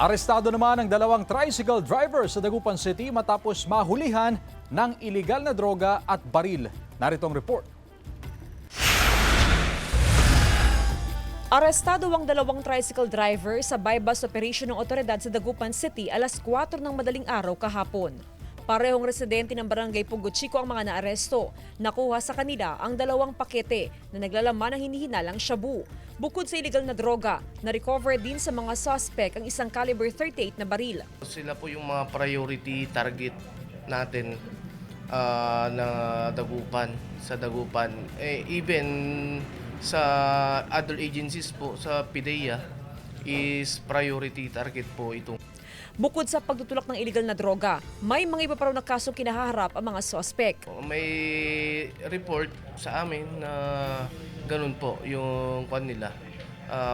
Arestado naman ang dalawang tricycle driver sa Dagupan City matapos mahulihan ng iligal na droga at baril. Narito ang report. Arestado ang dalawang tricycle driver sa bypass operation ng otoridad sa Dagupan City alas 4 ng madaling araw kahapon. Parehong residente ng barangay Pugo Chico ang mga naaresto. Nakuha sa kanila ang dalawang pakete na naglalaman ng hinihinalang shabu. Bukod sa iligal na droga, na-recover din sa mga suspect ang isang caliber 38 na baril. Sila po yung mga priority target natin na sa Dagupan. Even sa other agencies po, sa PIDEA is priority target po ito. Bukod sa pagtutulak ng iligal na droga, may mga iba pa raw na kasong kinahaharap ang mga suspect. May report sa amin na ganun po yung nila.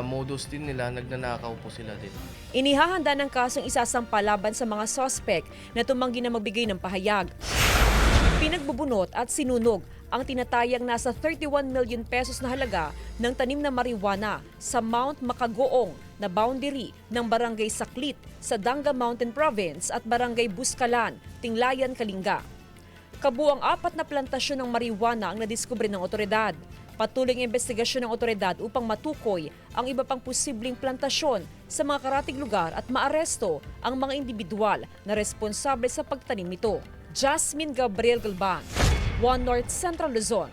Modus din nila, nagnanakaw po sila din. Inihahanda ng kasong isasampa laban sa mga suspect na tumanggi na magbigay ng pahayag. Pinagbubunot at sinunog ang tinatayang nasa 31 million pesos na halaga ng tanim na marijuana sa Mount Makagoong na boundary ng Barangay Saklit sa Danga Mountain Province at Barangay Buskalan, Tinglayan, Kalinga. Kabuang 4 na plantasyon ng marijuana ang nadiskubre ng otoridad. Patuloy ang investigasyon ng otoridad upang matukoy ang iba pang posibleng plantasyon sa mga karatig lugar at maaresto ang mga individual na responsable sa pagtanim nito. Jasmine Gabriel Galban, One North Central Luzon.